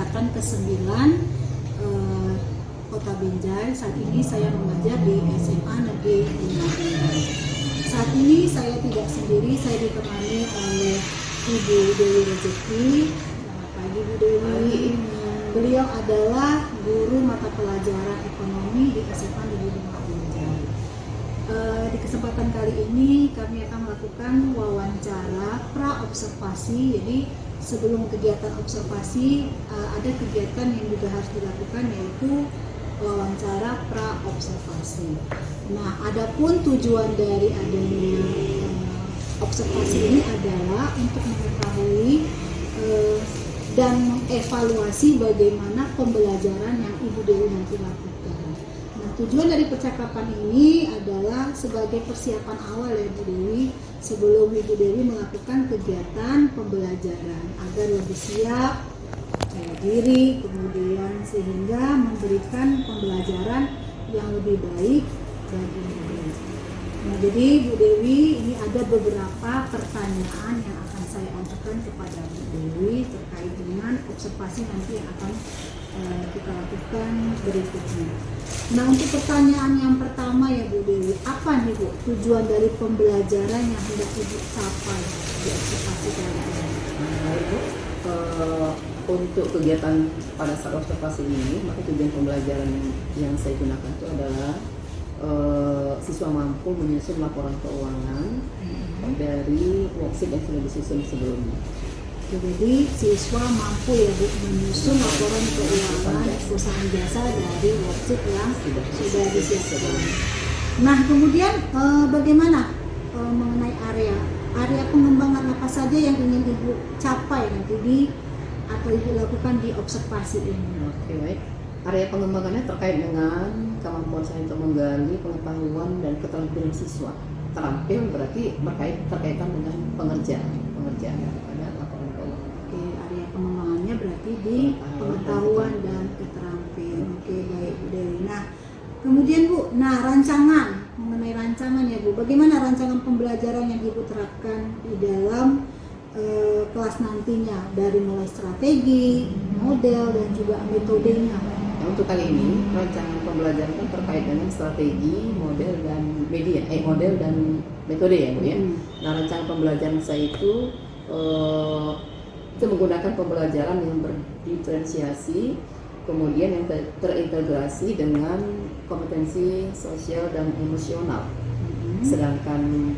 angkatan ke-9 Kota Binjai. Saat ini saya mengajar di SMA Negeri 5. Saat ini saya tidak sendiri, saya ditemani oleh Ibu Dewi Rezeki. Selamat pagi Bu Dewi. Beliau adalah guru mata pelajaran ekonomi di SMA Negeri 5 Binjai. Di kesempatan kali ini kami akan melakukan wawancara pra-observasi. Jadi sebelum kegiatan observasi ada kegiatan yang juga harus dilakukan, yaitu wawancara pra-observasi. Nah, adapun tujuan dari adanya observasi ini adalah untuk mengetahui dan mengevaluasi bagaimana pembelajaran yang Ibu Dewi nanti lakukan. Nah, tujuan dari percakapan ini adalah sebagai persiapan awal ya Bu Dewi, sebelum Ibu Dewi melakukan kegiatan pembelajaran agar lebih siap, percaya diri, kemudian sehingga memberikan pembelajaran yang lebih baik bagi murid. Nah, jadi Bu Dewi, ini ada beberapa pertanyaan yang akan saya ajukan kepada Bu Dewi terkait dengan observasi nanti yang akan kita lakukan berikutnya. Nah, untuk pertanyaan yang pertama ya Bu Dewi, apa nih Bu tujuan dari pembelajaran yang hendak Ibu capai di observasi kali ini? Ibu, untuk kegiatan pada saat observasi ini, maka tujuan pembelajaran yang saya gunakan itu adalah siswa mampu menyusun laporan keuangan dari worksheet yang sudah disusun sebelumnya. Jadi siswa mampu ya Bu menyusun laporan keuangan perusahaan jasa dari worksheet yang sudah disiapkan. Nah, kemudian bagaimana mengenai area pengembangan apa saja yang ingin Ibu capai nanti atau Ibu lakukan di observasi ini? Oke, baik. Area pengembangannya terkait dengan kemampuan saya untuk menggali pengetahuan dan keterampilan siswa. Terampil berarti berkaitan dengan pengerjaan pada laporan keuangan. Oke, area pengembangannya berarti di pengetahuan dan keterampilan. Oke, baik Bu Dewi. Nah, kemudian Bu, mengenai rancangan ya Bu, bagaimana rancangan pembelajaran yang Ibu terapkan di dalam kelas nantinya, dari mulai strategi, model, dan juga metodenya? Nah, untuk kali ini rancangan pembelajaran kan terkait dengan strategi, model dan metode ya Bu ya. Nah, rancangan pembelajaran saya itu menggunakan pembelajaran yang berdiferensiasi, kemudian yang terintegrasi dengan kompetensi sosial dan emosional. Sedangkan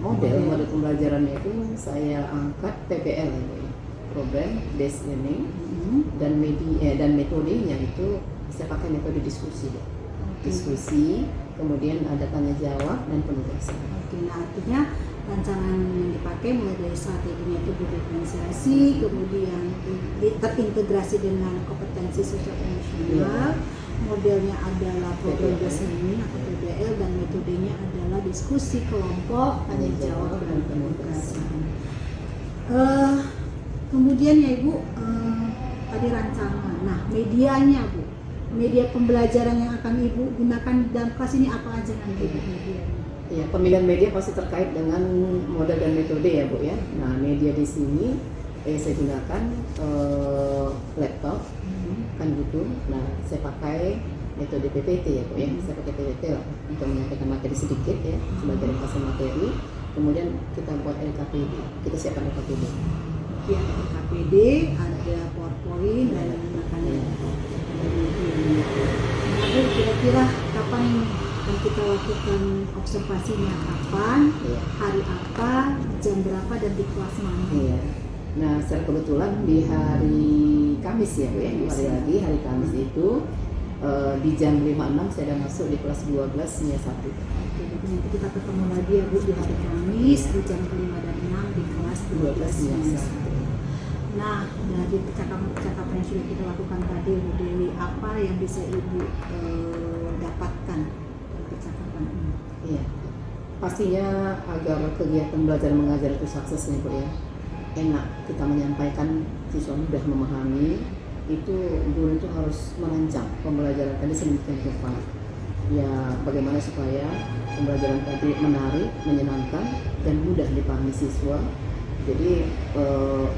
model pembelajarannya itu saya angkat PBL ya, Problem Based Learning, dan metodenya itu saya pakai metode diskusi. Diskusi, kemudian ada tanya jawab dan penugasan. Oke, nah artinya rancangan yang dipakai mulai dari strateginya itu berdiferensiasi, kemudian terintegrasi dengan kompetensi sosial emosional, modelnya adalah program based learning atau PBL, dan metodenya adalah diskusi kelompok, tanya jawab dan penugasan. Kemudian ya Ibu, tadi rancangan. Nah, medianya Bu, media pembelajaran yang akan Ibu gunakan dalam kelas ini apa aja nanti Bu medianya? Ya, pemilihan media pasti terkait dengan model dan metode ya Bu ya. Nah, media di sini saya gunakan laptop, kan gitu. Nah, saya pakai metode PPT ya Bu ya. Saya pakai PPT lah untuk menyampaikan materi sedikit ya, sebagai ringkasan materi. Kemudian kita buat LKPD, kita siapkan LKPD. Ya, LKPD, ada PowerPoint dan menggunakan kira-kira kapan akan kita lakukan observasinya, kapan, hari apa, jam berapa, dan di kelas mana? Iya. Nah, secara kebetulan di hari Kamis ya Bu ya, hari Kamis itu di jam 5.06 saya sudah masuk di kelas 12 nya 1. Oke, nanti kita ketemu lagi ya Bu di hari Kamis di jam 5 dan 6 di kelas 12 nya 1. Nah, dari percakapan yang sudah kita lakukan tadi Bu Dewi, apa yang bisa Ibu dapatkan dari percakapan ini? Iya, pastinya agar kegiatan belajar mengajar itu sukses nih Bu ya, enak kita menyampaikan, siswa mudah memahami. Itu guru itu harus merancang pembelajaran tadi sedemikian rupa ya, bagaimana supaya pembelajaran tadi menarik, menyenangkan, dan mudah dipahami siswa. Jadi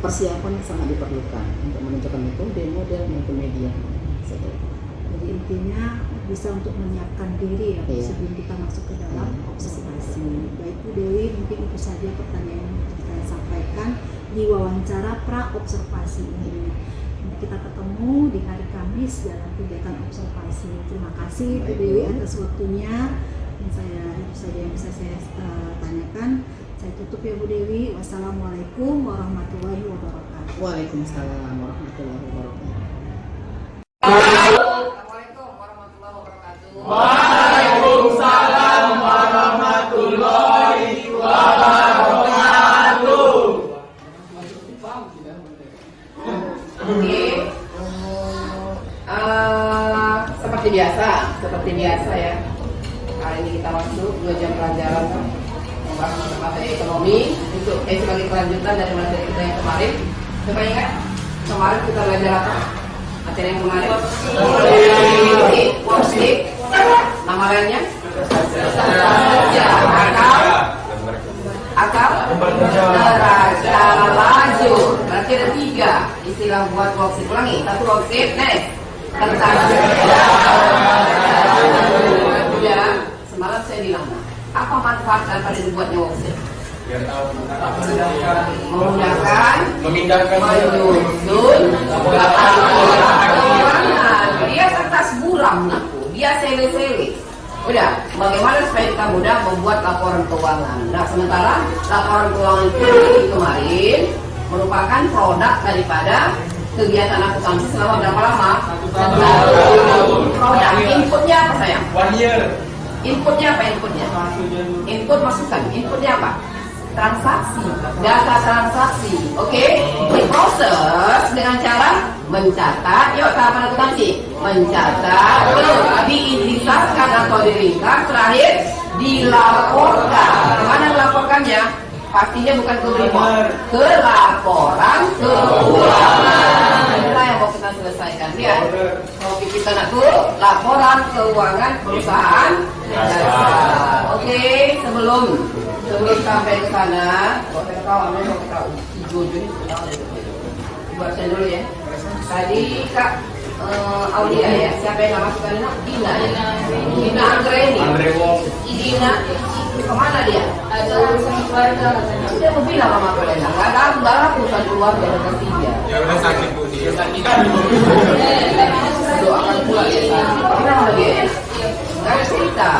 persiapan sangat diperlukan untuk menentukan metode, model, maupun media. Jadi intinya bisa untuk menyiapkan diri ya sebelum kita masuk ke dalam observasi. Baik Bu Dewi, mungkin itu saja pertanyaan yang saya sampaikan di wawancara pra observasi ini. Nanti kita ketemu di hari Kamis dalam kegiatan observasi. Terima kasih Bu Dewi atas waktunya. Itu saja yang bisa saya tanyakan. Saya tutup ya Bu Dewi. Wassalamualaikum warahmatullahi wabarakatuh. Waalaikumsalam warahmatullahi wabarakatuh. Assalamualaikum warahmatullahi wabarakatuh. Waalaikumsalam warahmatullahi wabarakatuh. Oke, seperti biasa ya. Hari ini kita masuk 2 jam pelajaran membahas materi ekonomi untuk sebagai kelanjutan dari materi kita yang kemarin. Coba ingat, kemarin kita belajar apa? Materi yang kemarin. Worksheet. Nama lainnya? Akal neraca lajur. Berarti ada 3 istilah buat worksheet. Ulangi, 1 worksheet, next. Tentang ya, semalam saya bilang, apa manfaat daripada dibuatnya worksheet? Memudahkan, Memindahkan, menyusun, dia kertas buram, dia sele-sele. Udah, bagaimana supaya kita mudah membuat laporan keuangan? Nah, sementara laporan keuangan itu kemarin merupakan produk daripada kegiatan akuntansi selama berapa lama? Produk. Inputnya apa sayang? 1 year. Inputnya apa inputnya? Input masukan. Inputnya apa? Transaksi, data transaksi. Oke, diproses dengan cara mencatat. Yuk, tahapan akuntansi. Mencatat, diindikasikan atau diringkas, terakhir dilaporkan. Kemana melaporkannya? Pastinya bukan ke Brimob, ke laporan keuangan. Inilah yang mau kita selesaikan. Lihat, kalau kita nak ke laporan keuangan perusahaan jasa. Oke, sebelum sampai ke sana, saya tahu mau kita hijau ini buat saya dulu ya. Tadi Kak Aulia ya, siapa yang nama sekali? Dina ya. Dina Anggreni. Dina kemana dia? Ada urusan keluarga. Dia mau bilang sama keluarga. Nggak ada urusan keluarga dengan dia. Ya udah sakit Bu, dia sakit. Doakan pulang ya. Kenapa dia? Nggak ada cerita.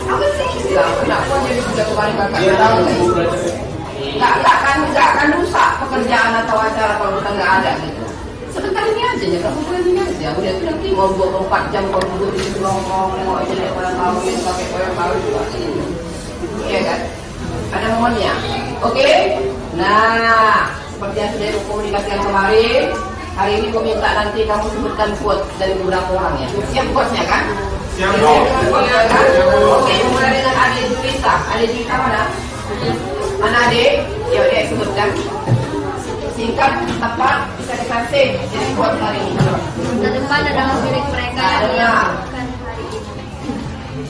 Apa sih istilah? Kenapa jadi sudah kemarin kakak? Nggak akan rusak pekerjaan atau acara kalau kita nggak ada gitu. Sebentar ini aja ya, kamu bulan ini aja. Udah itu nanti mau 24 jam kalau duduk di situ ngomong aja dari orang kawin pakai koyor kawin juga ini. Iya kan? Ada momennya. Oke? Nah, seperti yang sudah komunikasikan kemarin, hari ini gue minta nanti kamu sebutkan quote dari beberapa orang ya. Siap quote-nya kan? Siap Bu. Kan? Oke, mulai dengan adik Julita. Adik Julita mana? Mana adik? Ya udah sebutkan. Singkat, tepat, bisa dikasih. Jadi quote hari ini. Masa depan adalah milik mereka yang menyiapkan hari ini.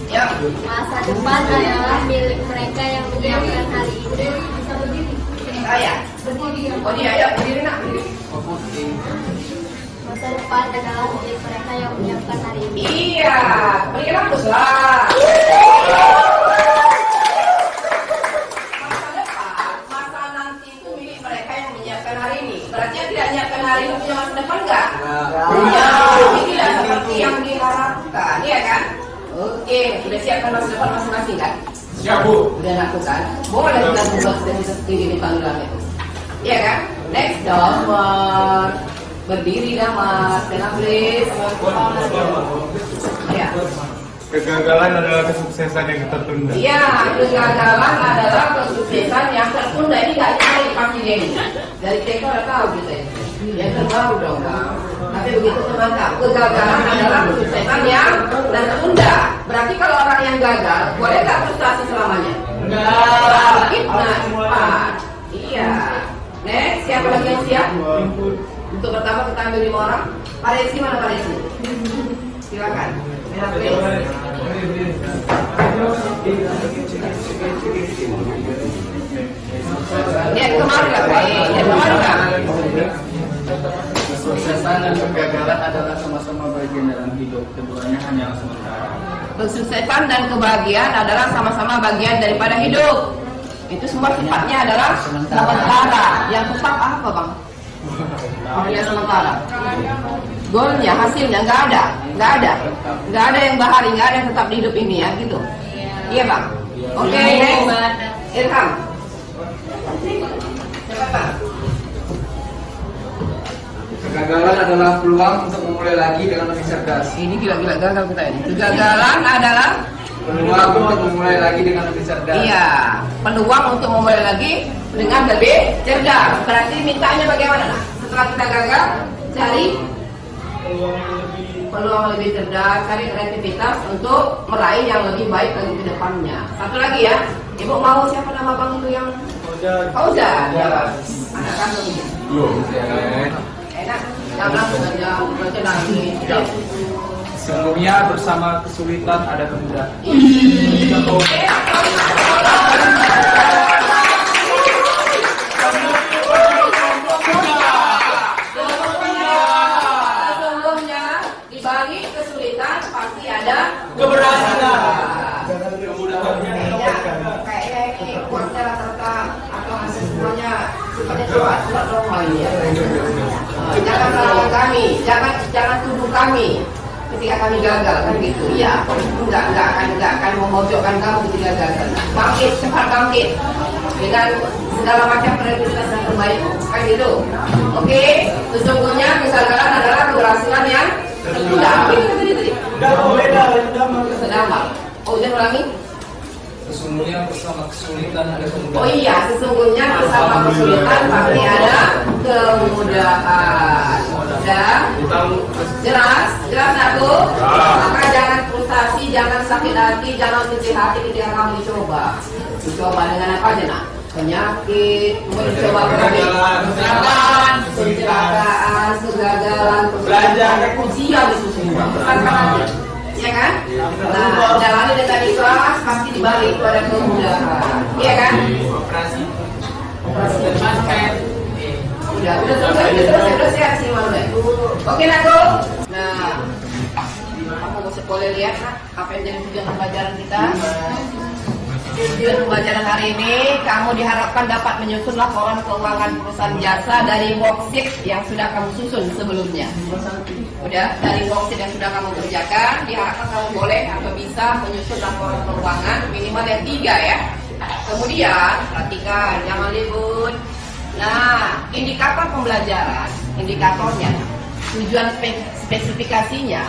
Ya. Masa depan adalah milik mereka yang menyiapkan hari ini. Saya. Oh dia, ya berdiri nak. Masa depan adalah milik mereka yang menyiapkan hari ini. Iya, berikan hapus lah. Masa depan, masa nanti itu milik mereka yang menyiapkan hari ini. Berarti yang tidak menyiapkan hari ini punya masa depan enggak? Ya, ini tidak seperti yang diharapkan, iya kan? Oke, sudah siapkan masa depan masing-masing kan? Siap Bu. Udah lakukan. Boleh kita buat dan bisa sendiri di panggilan itu. Iya kan? Next nomor. Berdiri dah mas, tenang please. Ya. Kegagalan adalah kesuksesan yang tertunda. Iya, kegagalan adalah kesuksesan yang tertunda. Ini nggak nyari pastinya ini. Dari TK udah tahu kita ini. Yang terbaru dong. Tapi begitu teman-teman, kegagalan adalah kesuksesan yang tertunda. Berarti kalau orang yang gagal, boleh nggak frustrasi selamanya? Enggak. Nah, iya. Next, siapa lagi yang siap? Untuk pertama kita ambil 5 orang. Pak Resi mana Pak Resi? Silakan. Lihat kemarin lah, dari kemarin lah. Kesuksesan dan kegagalan adalah sama-sama bagian dalam hidup. Keduanya hanya sementara. Kesuksesan dan kebahagiaan adalah sama-sama bagian daripada hidup. Itu semua sifatnya adalah sementara. Yang tetap apa, Bang? Yang sementara. Goalnya, hasilnya nggak ada yang bahari, nggak ada yang tetap di hidup ini ya, gitu. Iya, Bang. Oke, next. Irham. Kegagalan adalah peluang untuk memulai lagi dengan lebih cerdas. Ini gila-gila gagal kita ini. Kegagalan adalah Peluang untuk memulai lagi dengan lebih cerdas. iya, peluang untuk memulai lagi dengan lebih cerdas. Berarti mintanya bagaimana? Nah? Setelah kita gagal, cari peluang lebih cerdas, cari kreativitas untuk meraih yang lebih baik lagi ke depannya. Satu lagi ya, Ibu mau siapa nama Bang itu yang Fauzan? Ya, anak kandung. Enak, jangan langsung aja baca lagi. Sebelumnya bersama kesulitan ada kemudahan. Sesungguhnya di balik kesulitan pasti ada Keberhasilan. Kayaknya ini kuatnya rata-rata atau hasil semuanya sifatnya coba dong ya. Jangan salahkan kami, jangan tuduh kami ketika kami gagal kan gitu ya. Enggak akan memojokkan kamu ketika gagal. Bangkit, cepat bangkit dengan segala macam kreativitas yang terbaik kan gitu. Oke, sesungguhnya kegagalan adalah keberhasilan yang sudah sedang. Oh, jangan ulangi. Sesungguhnya bersama kesulitan ada kemudahan. Oh iya, sesungguhnya bersama kesulitan pasti ada kemudahan. Sudah? Jelas aku? Maka jangan frustasi, jangan sakit hati, jangan sedih hati ketika kamu dicoba. Dicoba dengan apa aja nak? Penyakit, mencoba kegagalan, kecelakaan, kegagalan, belajar, ujian itu semua. Bukan aja. Ya kan? Nah, jalani dengan ikhlas pasti dibalik pada kemudahan. Iya kan? Operasi basket. Udah sehat sih malu. Oke, Nago. Nah, kamu boleh lihat apa yang jadi tujuan pembelajaran kita. Tujuan pembelajaran hari ini, kamu diharapkan dapat menyusun laporan keuangan perusahaan jasa dari worksheet yang sudah kamu susun sebelumnya. Udah, dari worksheet yang sudah kamu kerjakan, diharapkan kamu boleh atau bisa menyusun laporan keuangan minimal yang 3 ya. Kemudian, perhatikan, jangan libur. Nah, indikator pembelajaran, indikatornya, tujuan spesifikasinya,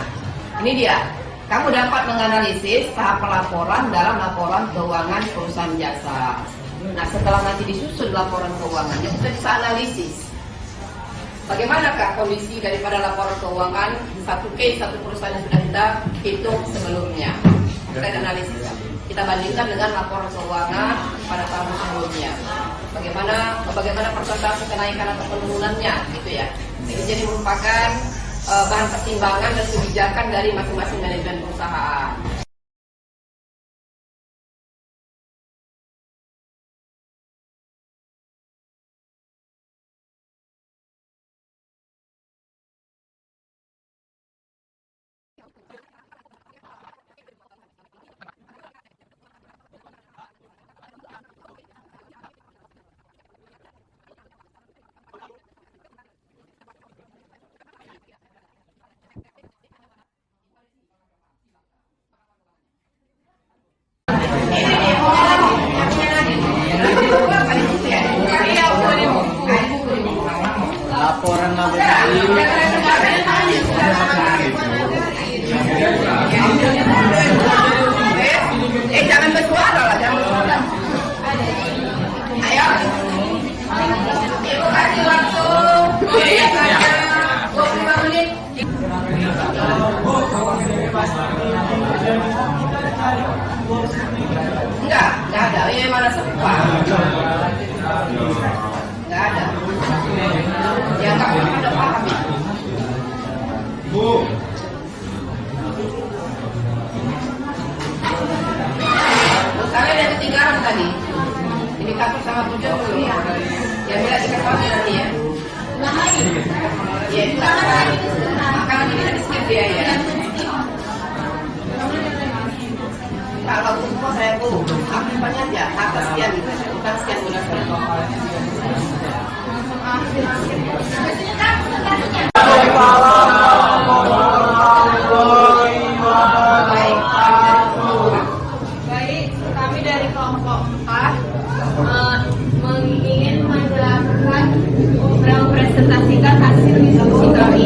ini dia. Kamu dapat menganalisis tahap pelaporan dalam laporan keuangan perusahaan jasa. Nah, setelah nanti disusun laporan keuangannya, kita bisa analisis. Bagaimanakah kondisi daripada laporan keuangan satu case, satu perusahaan yang sudah kita hitung sebelumnya. Kita analisis. Kita bandingkan dengan laporan keuangan pada tahun sebelumnya. Bagaimana persentase kenaikan atau penurunannya, gitu ya. Jadi merupakan bahan pertimbangan dan kebijakan dari masing-masing manajemen perusahaan. Laporan Jangan bersuara lah, jangan bersuara. Ayo. Ibu kasih waktu. Saja 25 menit. Enggak ada. Ini mana sempat? Enggak ada. Ya enggak ada paham ya. Bu. Kalian ada ketinggalan tadi. Indikator sama tujuan belum ya? Yang tidak diketahui nanti ya. Ya, itu maka nanti kita skip dia ya. Kalau semua saya tuh aktifnya aja, atas sekian gitu, bukan sekian bulan Baik, kami dari kelompok 4 ingin menjelaskan mempresentasikan hasil diskusi kami.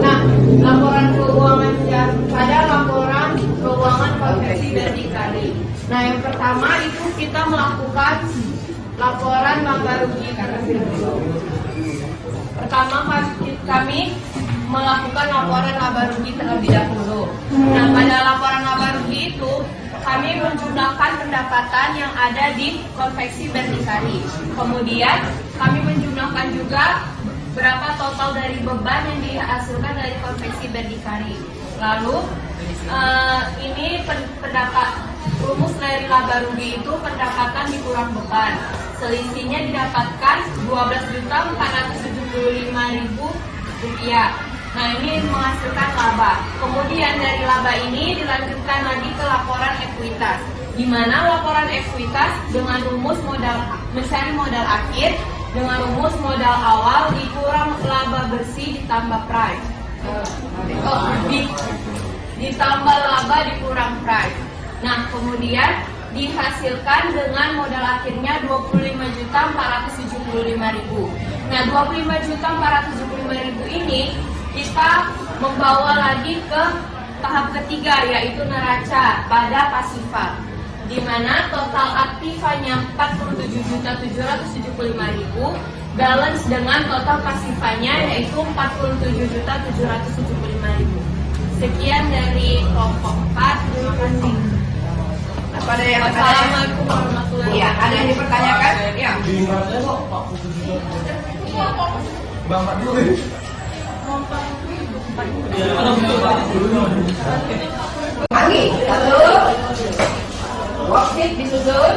Nah, laporan keuangan pada laporan keuangan konversi berdikari. Nah, yang pertama itu kita melakukan laporan laba rugi. Pertama kami melakukan laporan laba rugi terlebih dahulu. Nah, pada laporan laba rugi itu kami menjumlahkan pendapatan yang ada di konveksi berdikari. Kemudian kami menjumlahkan juga berapa total dari beban yang dihasilkan dari konveksi berdikari. Lalu ini pendapat rumus dari laba rugi itu pendapatan dikurang beban. Selisihnya didapatkan Rp12.475.000. Nah, ini menghasilkan laba. Kemudian dari laba ini dilanjutkan lagi ke laporan ekuitas, di mana laporan ekuitas dengan rumus mencari modal akhir dengan rumus modal awal dikurang laba bersih ditambah price. Ditambah laba dikurang price. Nah, kemudian dihasilkan dengan modal akhirnya Rp25.475.000. Nah, Rp25.475.000 ini kita membawa lagi ke tahap ketiga, yaitu neraca pada pasifa, di mana total aktifanya Rp47.775.000, balance dengan total pasifanya yaitu Rp47.775.000. Sekian dari kelompok 4. Terima kasih. Ada yang Assalamualaikum warahmatullahi wabarakatuh. Iya, ada yang dipertanyakan? Ya. Bapak dulu. Lagi, satu. Worksheet disusun.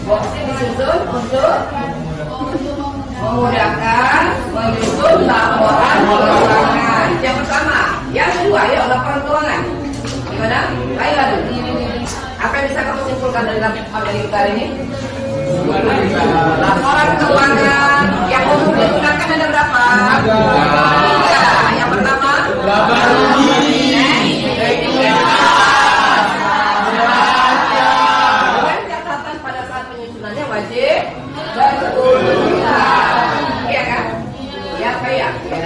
Worksheet disusun untuk memudahkan menyusun laporan keuangan. Yang pertama, yang kedua, yuk laporan keuangan. Gimana? Ayo lalu. Apa yang bisa kamu simpulkan dari kita ini? Laporan keuangan yang umum digunakan ada berapa? Tiga. Yang pertama, laba rugi. Dengan catatan pada saat penyusunannya wajib berkecukupan. Iya kan? Ya, kayak. Ya.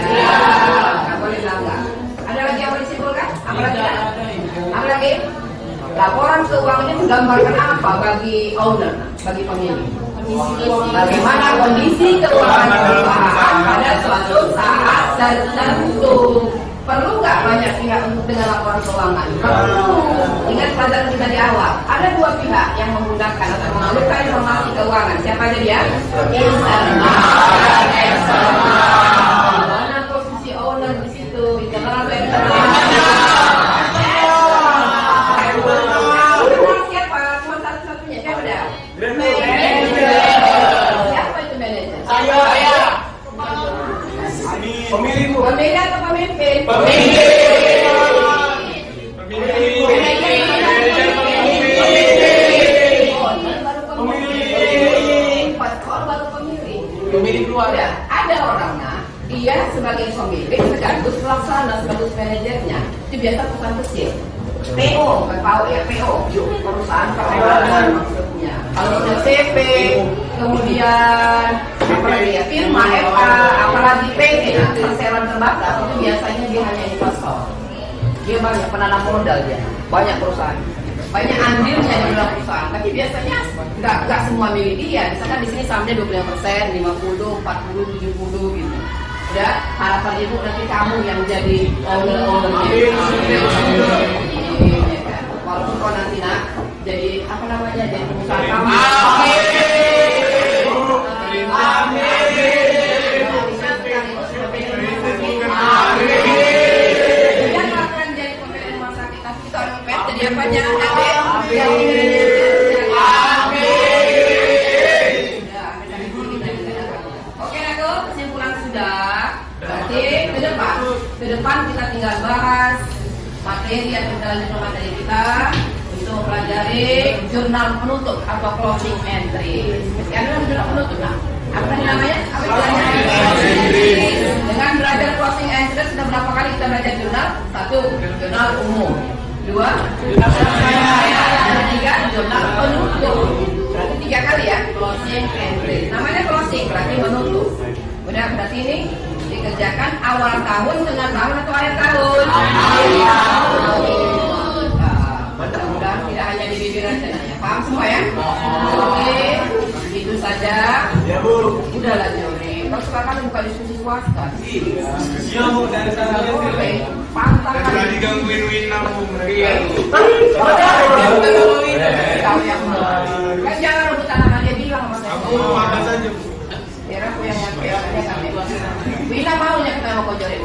Nggak boleh langgar. Ada lagi yang boleh disimpulkan? Apa lagi? Apa lagi? Laporan keuangan ini menggambarkan apa bagi owner, bagi pemilik? Bagaimana kondisi keuangan perusahaan pada suatu saat tertentu? Perlu nggak banyak pihak untuk dengan laporan keuangan? Perlu. Ingat pelajaran kita di awal, ada dua pihak yang menggunakan atau mengalirkan informasi keuangan. Siapa aja dia? Internal dan eksternal. Mana posisi owner di situ? Internal dan eksternal. Pemilik atau pemimpin? Pemilik luar ya. Ada orangnya, dia sebagai pemilik sekaligus pelaksana sekaligus manajernya. Itu biasa perusahaan kecil. PO, tahu ya PO, perusahaan perhotelan maksudnya. Kalau sudah CP, kemudian apalagi ya firma FA, apalagi PT, perseroan terbatas itu biasanya dia hanya investor. Dia banyak penanam modal dia, banyak perusahaan, banyak andilnya di dalam perusahaan. Tapi biasanya nggak semua milik dia. Misalkan di sini sahamnya 25%, 50, 40, 70 gitu. Udah harapan ibu nanti kamu yang jadi owner-ownernya. Walaupun kau nanti nak jadi apa namanya jadi pengusaha kamu. Dan akan jadi pemilik rumah sakit kita orang pet jadi apa jangan ada. lanjut materi kita untuk mempelajari jurnal penutup atau closing entry. Yang dalam jurnal penutup, nah, apa namanya? Dengan belajar closing entry sudah berapa kali kita belajar jurnal? 1. Jurnal umum. 2. Jurnal saya. 3. Jurnal penutup. Berarti 3 kali ya closing entry. Namanya closing berarti menutup. Udah berarti ini dikerjakan awal tahun, tengah tahun atau akhir tahun? Akhir tahun. Mudah-mudahan tidak hanya di bibir aja. Paham semua ya? Oke, itu saja. Ya Bu. Udahlah Joni. Kalau sekarang buka diskusi swasta. Iya Bu, dari sana. Oke, pantang Saya kali. digangguin Wina Bu mereka. Tahu yang kan jangan rebutan sama dia bilang sama saya. Aku ada saja Bu. Biar aku yang ngerti orangnya kami. Wina maunya kita mau kojori.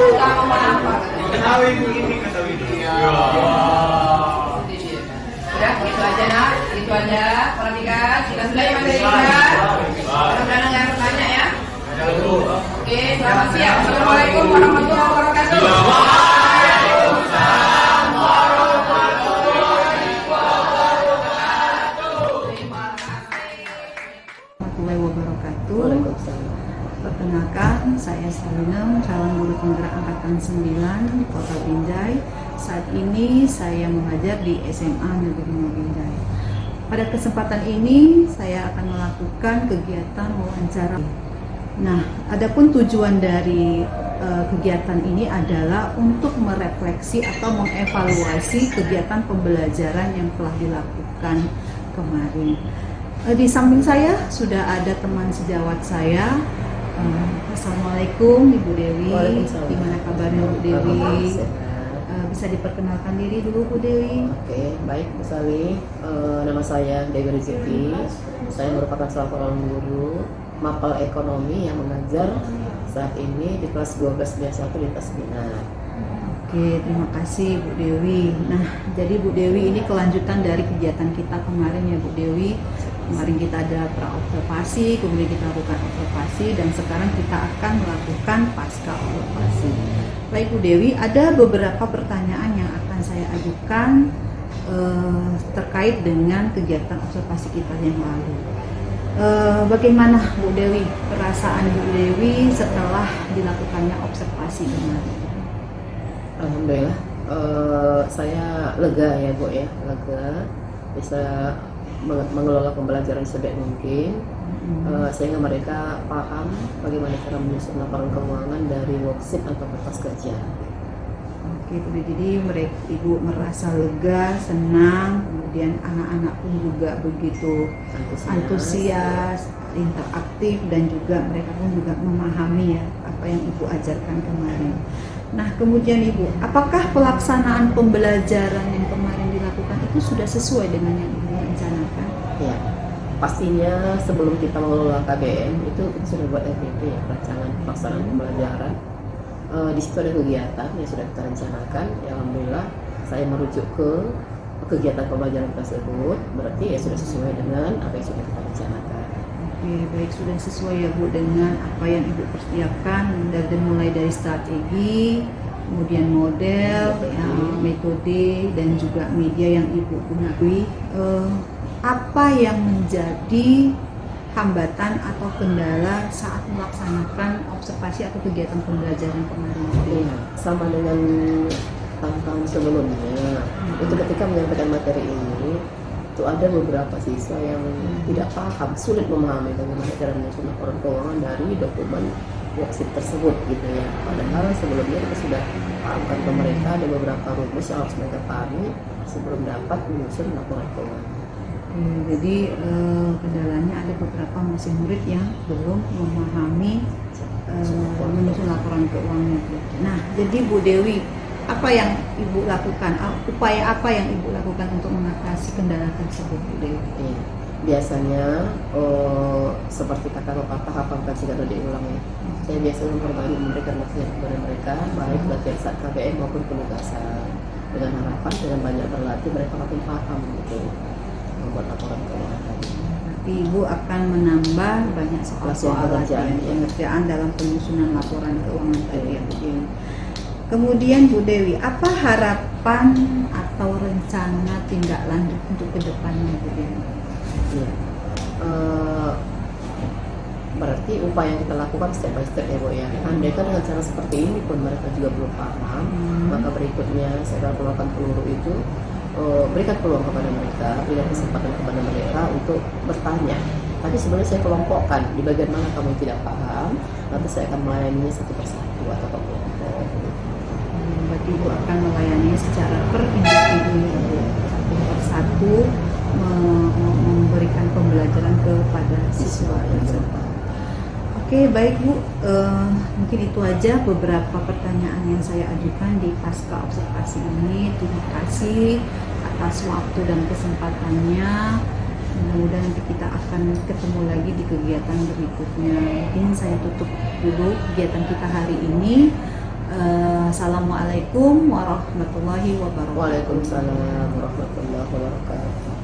Kita mau apa? Ketahui Bu ini kata Wina. Udah gitu aja nak, gitu aja. Perhatikan, kita mulai materi kita. Mudah-mudahan nggak ada bertanya ya. Oke, selamat siang. Assalamualaikum warahmatullahi wabarakatuh. Warahmatullahi wabarakatuh. Waalaikumsalam. Perkenalkan, saya Salinem, calon guru penggerak angkatan 9 Kota Binjai. Saat ini saya mengajar di SMA Negeri 5 Binjai. Pada kesempatan ini saya akan melakukan kegiatan wawancara. Nah, adapun tujuan dari kegiatan ini adalah untuk merefleksi atau mengevaluasi kegiatan pembelajaran yang telah dilakukan kemarin. Di samping saya sudah ada teman sejawat saya. Assalamualaikum Ibu Dewi. Waalaikumsalam. Gimana kabarnya Bu Dewi? Alhamdulillah, sehat. Bisa diperkenalkan diri dulu Bu Dewi. Oke, baik Bu Sali. Nama saya Dewi Rezeki. Saya merupakan salah seorang guru mapel ekonomi yang mengajar saat ini di kelas 12 biasa 1 lintas minat. Oke, terima kasih Bu Dewi. Nah, jadi Bu Dewi ini kelanjutan dari kegiatan kita kemarin ya Bu Dewi. Kemarin kita ada pra-observasi, kemudian kita lakukan observasi, dan sekarang kita akan melakukan pasca observasi. Baik Bu Dewi, ada beberapa pertanyaan yang akan saya ajukan terkait dengan kegiatan observasi kita yang lalu. Bagaimana Bu Dewi, perasaan Bu Dewi setelah dilakukannya observasi kemarin? Alhamdulillah, saya lega ya Bu ya, lega bisa mengelola pembelajaran sebaik mungkin, sehingga mereka paham bagaimana cara menyusun laporan keuangan dari worksheet atau kertas kerja. Oke, jadi Ibu merasa lega, senang, kemudian anak-anak pun juga begitu antusias, interaktif, dan juga mereka pun juga memahami ya apa yang Ibu ajarkan kemarin. Nah, kemudian Ibu, apakah pelaksanaan pembelajaran yang kemarin dilakukan itu sudah sesuai dengan yang Ibu rencanakan? Ya, pastinya sebelum kita mengelola KBM itu kita sudah buat RPP ya, rancangan pelaksanaan pembelajaran. Di situ ada kegiatan yang sudah kita rencanakan. Ya, alhamdulillah saya merujuk ke kegiatan pembelajaran tersebut, berarti ya sudah sesuai dengan apa yang sudah kita rencanakan. Oke, baik, sudah sesuai ya Bu dengan apa yang Ibu persiapkan, dari mulai dari strategi, kemudian model, ya, metode, dan juga media yang Ibu gunakan. Apa yang menjadi hambatan atau kendala saat melaksanakan observasi atau kegiatan pembelajaran kemarin? Ya, sama dengan tahun-tahun sebelumnya, itu ketika menyampaikan materi ini, itu ada beberapa siswa yang tidak paham, sulit memahami bagaimana cara menyusun laporan keuangan dari dokumen worksheet tersebut gitu ya. Padahal sebelumnya kita sudah pahamkan ke mereka ada beberapa rumus yang harus mereka pahami sebelum dapat menyusun laporan keuangan. Jadi kendalanya ada beberapa masih murid yang belum memahami menyusun laporan keuangan. Nah, jadi Bu Dewi, apa yang Ibu lakukan? Upaya apa yang Ibu lakukan untuk mengatasi kendala tersebut, Bu Dewi? Ya, biasanya seperti kata pepatah hafalkan sehingga diulang ya. Saya biasanya berbagi memberikan nasihat kepada mereka baik latihan saat KBM maupun penugasan, dengan harapan dengan banyak berlatih mereka makin paham gitu membuat laporan keuangan tadi. Nanti Ibu akan menambah banyak soal-soal pengerjaan dalam penyusunan laporan keuangan tadi ya Bu Dewi. Kemudian Bu Dewi, apa harapan atau rencana tindak lanjut untuk kedepannya Bu Dewi? Iya. Berarti upaya yang kita lakukan step by step ya Bu ya. Andai kan dengan cara seperti ini pun mereka juga belum paham, maka berikutnya saya akan keluarkan peluru itu, berikan peluang kepada mereka, berikan kesempatan kepada mereka untuk bertanya. Tapi sebenarnya saya kelompokkan di bagian mana kamu yang tidak paham, nanti saya akan melayaninya satu persatu atau per kelompok. Berarti Ibu akan melayani secara per individu, satu persatu, memberikan pembelajaran kepada siswa tersebut. Oke, baik Bu, mungkin itu aja beberapa pertanyaan yang saya ajukan di pasca observasi ini. Terima kasih atas waktu dan kesempatannya. Mudah-mudahan nanti kita akan ketemu lagi di kegiatan berikutnya. Mungkin saya tutup dulu kegiatan kita hari ini. Assalamualaikum warahmatullahi wabarakatuh. Waalaikumsalam warahmatullahi wabarakatuh.